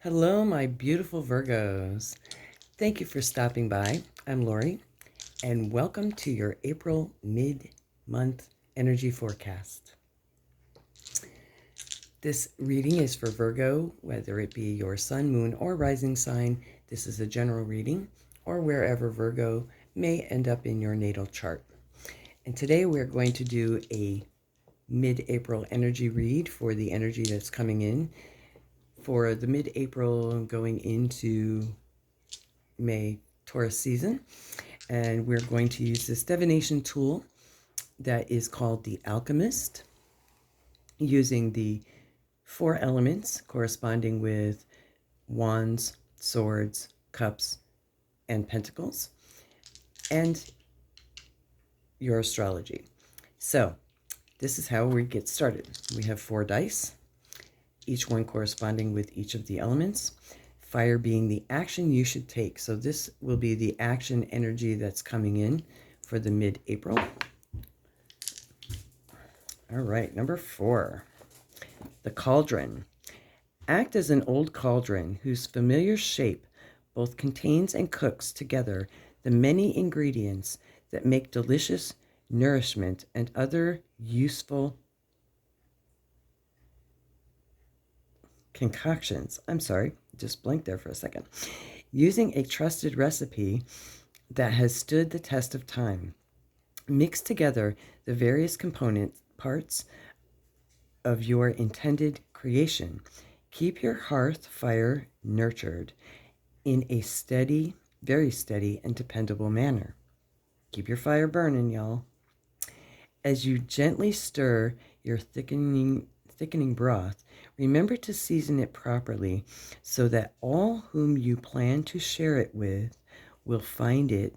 Hello, my beautiful Virgos. Thank you for stopping by. I'm Lori, and welcome to your April mid-month energy forecast. This reading is for Virgo, whether it be your sun, moon, or rising sign. This is a general reading, or wherever Virgo may end up in your natal chart. And today we're going to do a mid-April energy read for the energy that's coming in for the mid-April going into May Taurus season. And we're going to use this divination tool that is called the Alchemist, using the 4 elements corresponding with wands, swords, cups, and pentacles, and your astrology. So this is how we get started. We have 4 dice, each one corresponding with each of the elements. Fire being the action you should take. So this will be the action energy that's coming in for the mid-April. All right, number 4, the cauldron. Act as an old cauldron whose familiar shape both contains and cooks together the many ingredients that make delicious nourishment and other useful concoctions. I'm sorry, just blanked there for a second. Using a trusted recipe that has stood the test of time. Mix together the various component parts of your intended creation. Keep your hearth fire nurtured in a steady, very steady and dependable manner. Keep your fire burning, y'all. As you gently stir your thickening broth, remember to season it properly so that all whom you plan to share it with will find it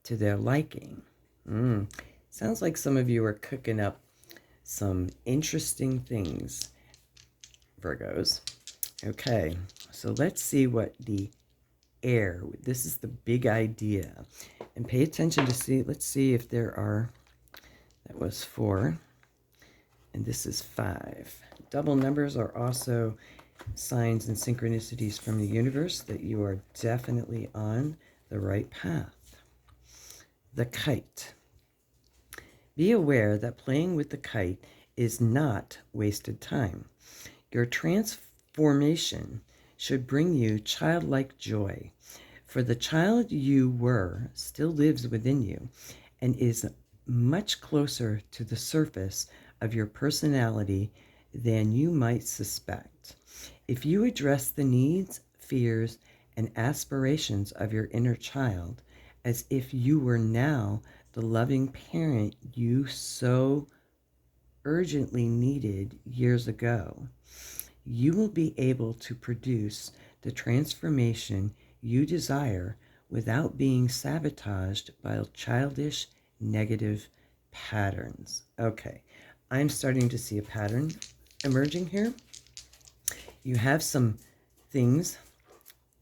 to their liking. Sounds like some of you are cooking up some interesting things, Virgos. Okay, so let's see what the air, this is the big idea. And pay attention to see, let's see if there are, that was 4, and this is 5. Double numbers are also signs and synchronicities from the universe that you are definitely on the right path. The kite. Be aware that playing with the kite is not wasted time. Your transformation should bring you childlike joy, for the child you were still lives within you and is much closer to the surface of your personality than you might suspect. If you address the needs, fears, and aspirations of your inner child as if you were now the loving parent you so urgently needed years ago, you will be able to produce the transformation you desire without being sabotaged by childish negative patterns. Okay, I'm starting to see a pattern emerging here. You have some things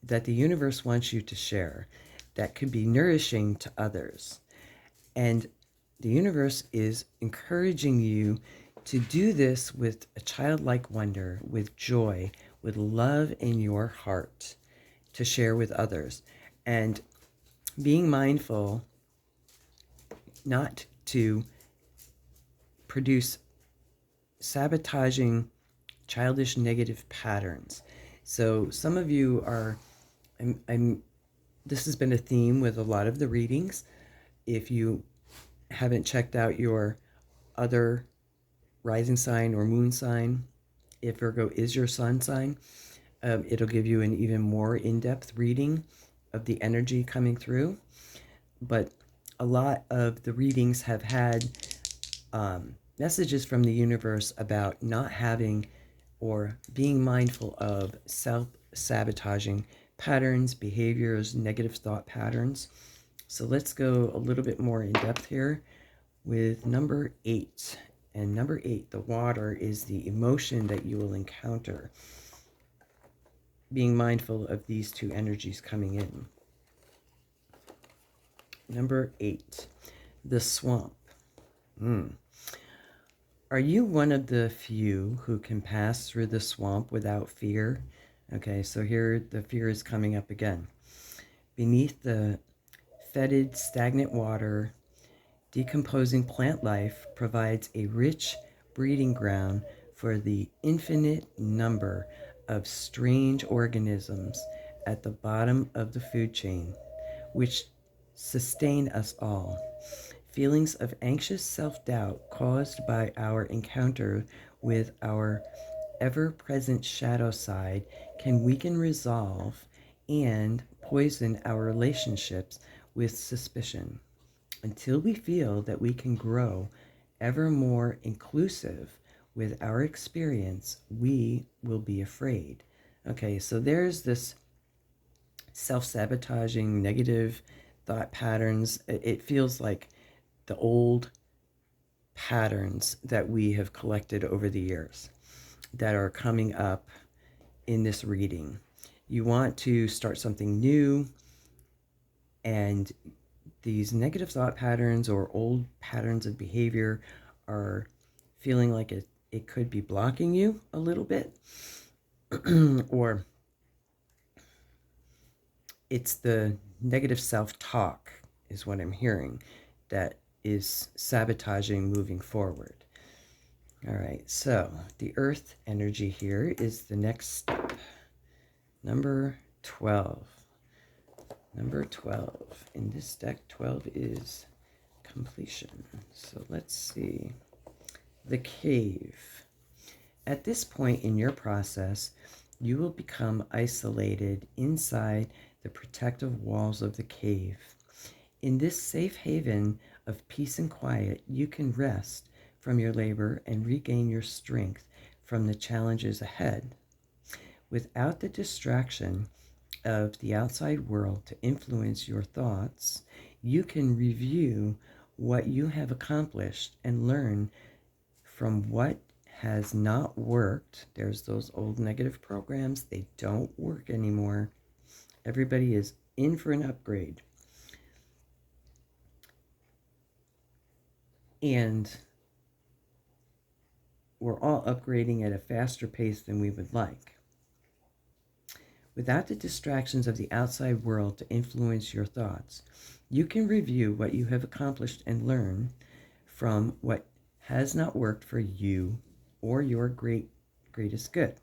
that the universe wants you to share that could be nourishing to others. And the universe is encouraging you to do this with a childlike wonder, with joy, with love in your heart to share with others. And being mindful not to produce sabotaging, childish, negative patterns. So some of you are, this has been a theme with a lot of the readings. If you haven't checked out your other rising sign or moon sign, if Virgo is your sun sign, it'll give you an even more in-depth reading of the energy coming through. But a lot of the readings have had messages from the universe about not having or being mindful of self-sabotaging patterns, behaviors, negative thought patterns. So let's go a little bit more in depth here with number 8. And number 8, the water, is the emotion that you will encounter. Being mindful of these 2 energies coming in. Number 8, the swamp. Are you one of the few who can pass through the swamp without fear, Okay, so here the fear is coming up again. Beneath the fetid, stagnant water, decomposing plant life provides a rich breeding ground for the infinite number of strange organisms at the bottom of the food chain, which sustain us all. Feelings of anxious self doubt caused by our encounter with our ever present shadow side can weaken resolve and poison our relationships with suspicion. Until we feel that we can grow ever more inclusive with our experience, we will be afraid. Okay, so there's this self sabotaging, negative thought patterns. It feels like the old patterns that we have collected over the years that are coming up in this reading. You want to start something new, and these negative thought patterns or old patterns of behavior are feeling like it could be blocking you a little bit, or it's the negative self-talk is what I'm hearing that is sabotaging moving forward. All right, so the earth energy here is the next step. Number 12. Number 12. In this deck, 12 is completion. So let's see. The cave. At this point in your process, you will become isolated inside the protective walls of the cave. In this safe haven of peace and quiet, you can rest from your labor and regain your strength from the challenges ahead. Without the distraction of the outside world to influence your thoughts, you can review what you have accomplished and learn from what has not worked. There's those old negative programs, they don't work anymore. Everybody is in for an upgrade. And we're all upgrading at a faster pace than we would like. Without the distractions of the outside world to influence your thoughts, you can review what you have accomplished and learn from what has not worked for you or your greatest good.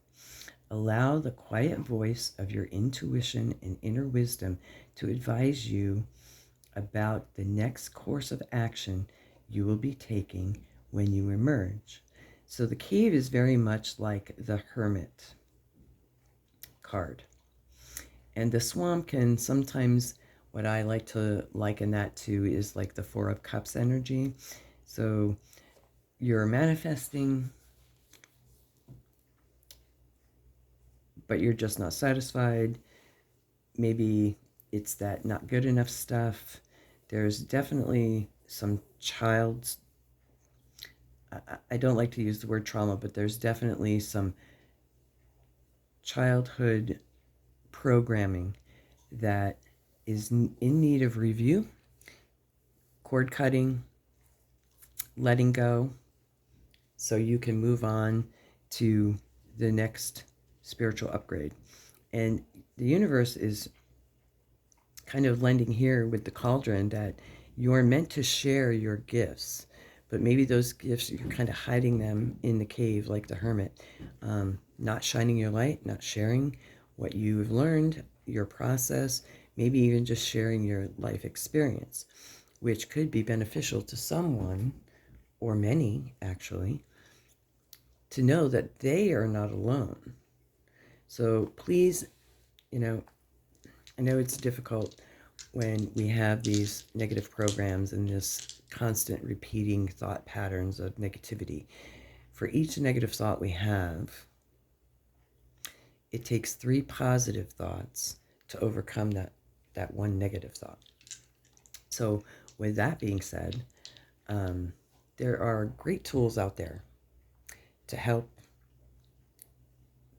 Allow the quiet voice of your intuition and inner wisdom to advise you about the next course of action you will be taking when you emerge. So the cave is very much like the Hermit card. And the swamp can sometimes, what I like to liken that to is like the Four of Cups energy. So you're manifesting, but you're just not satisfied. Maybe it's that not good enough stuff. There's definitely some I don't like to use the word trauma, but there's definitely some childhood programming that is in need of review, cord cutting, letting go, so you can move on to the next spiritual upgrade. And the universe is kind of lending here with the cauldron that you're meant to share your gifts, but maybe those gifts, you're kind of hiding them in the cave like the hermit, not shining your light, not sharing what you've learned, your process, maybe even just sharing your life experience, which could be beneficial to someone, or many actually, to know that they are not alone. So please, I know it's difficult when we have these negative programs and this constant repeating thought patterns of negativity. For each negative thought we have, it takes 3 positive thoughts to overcome that one negative thought. So with that being said, there are great tools out there to help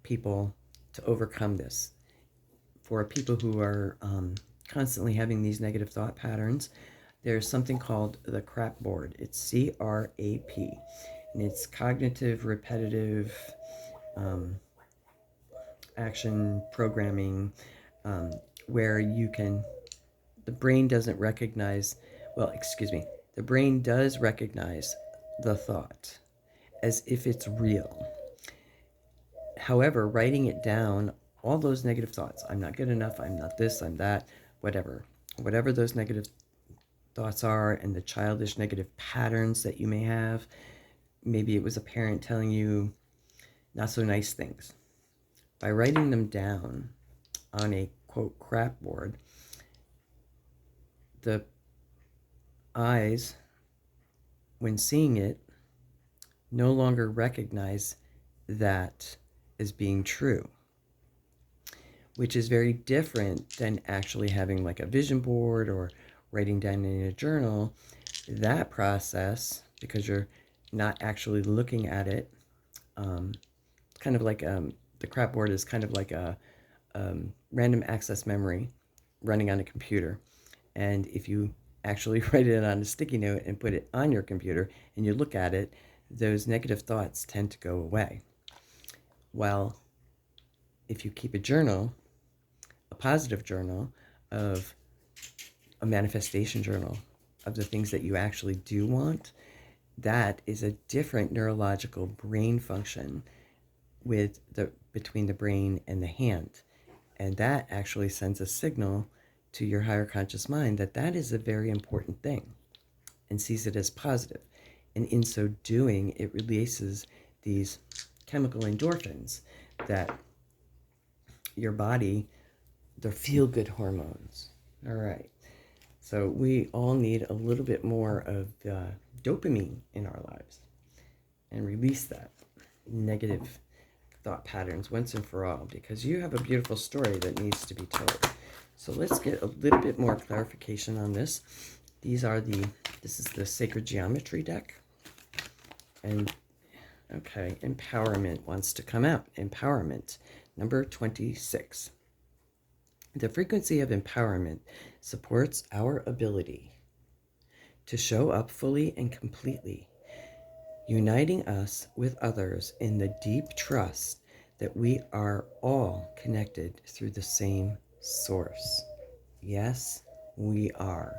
people to overcome this. For people who are constantly having these negative thought patterns, there's something called the CRAP board. It's CRAP, and it's cognitive repetitive action programming, where the brain doesn't recognize, well, excuse me, the brain does recognize the thought as if it's real. However, writing it down, all those negative thoughts, I'm not good enough, I'm not this, I'm that, whatever those negative thoughts are, and the childish negative patterns that you may have. Maybe it was a parent telling you not so nice things. By writing them down on a quote crap board, the eyes, when seeing it, no longer recognize that as being true, which is very different than actually having like a vision board or writing down in a journal. That process, because you're not actually looking at it, kind of like the crap board is kind of like a random access memory running on a computer. And if you actually write it on a sticky note and put it on your computer and you look at it, those negative thoughts tend to go away. While if you keep a journal, a positive journal, of a manifestation journal of the things that you actually do want, that is a different neurological brain function between the brain and the hand. And that actually sends a signal to your higher conscious mind that that is a very important thing and sees it as positive. And in so doing, it releases these chemical endorphins that your body, they're feel-good hormones. All right. So we all need a little bit more of dopamine in our lives and release that negative thought patterns once and for all, because you have a beautiful story that needs to be told. So let's get a little bit more clarification on this. This is the Sacred Geometry deck. And okay, empowerment wants to come out. Empowerment, number 26. The frequency of empowerment supports our ability to show up fully and completely, uniting us with others in the deep trust that we are all connected through the same source. Yes, we are.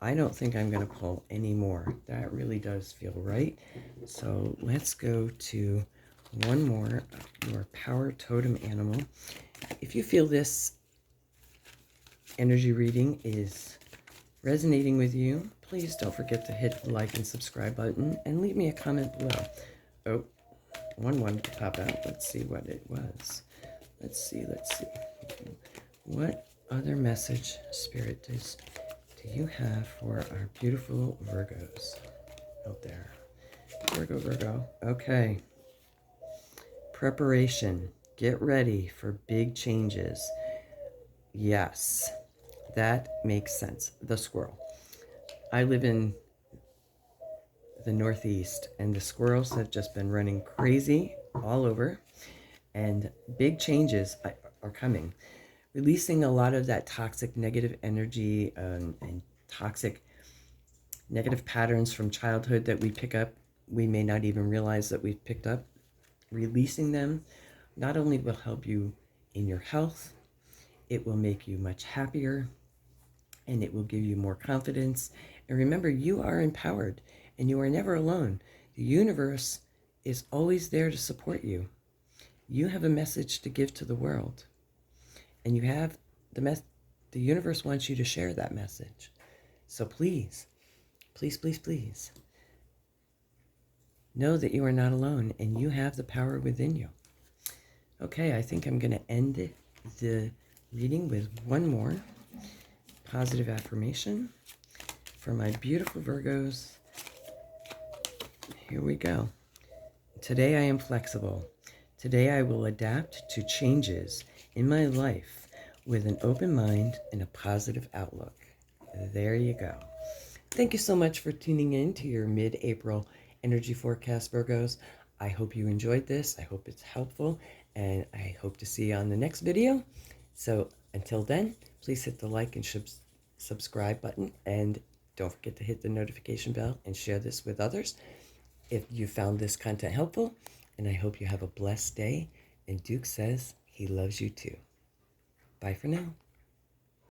I don't think I'm going to pull any more. That really does feel right. So let's go to one more of your power totem animal. If you feel this energy reading is resonating with you, please don't forget to hit the like and subscribe button and leave me a comment below. Oh, one wanted to pop out. Let's see what it was. Let's see. What other message, Spirit, do you have for our beautiful Virgos out there? Virgo. Okay. Preparation. Get ready for big changes. Yes, that makes sense. The squirrel. I live in the Northeast, and the squirrels have just been running crazy all over, and big changes are coming. Releasing a lot of that toxic negative energy and toxic negative patterns from childhood that we pick up. We may not even realize that we've picked up. Releasing them not only will help you in your health, it will make you much happier, and it will give you more confidence. And remember, you are empowered, and you are never alone. The universe is always there to support you. You have a message to give to the world, and you have the universe wants you to share that message. So please, please, please, please, know that you are not alone, and you have the power within you. Okay, I think I'm going to end the reading with one more positive affirmation for my beautiful Virgos. Here we go. Today I am flexible. Today I will adapt to changes in my life with an open mind and a positive outlook. There you go. Thank you so much for tuning in to your mid-April energy forecast, Virgos. I hope you enjoyed this. I hope it's helpful, and I hope to see you on the next video. So until then, please hit the like and subscribe button, and don't forget to hit the notification bell and share this with others if you found this content helpful. And I hope you have a blessed day And Duke says he loves you too. Bye for now.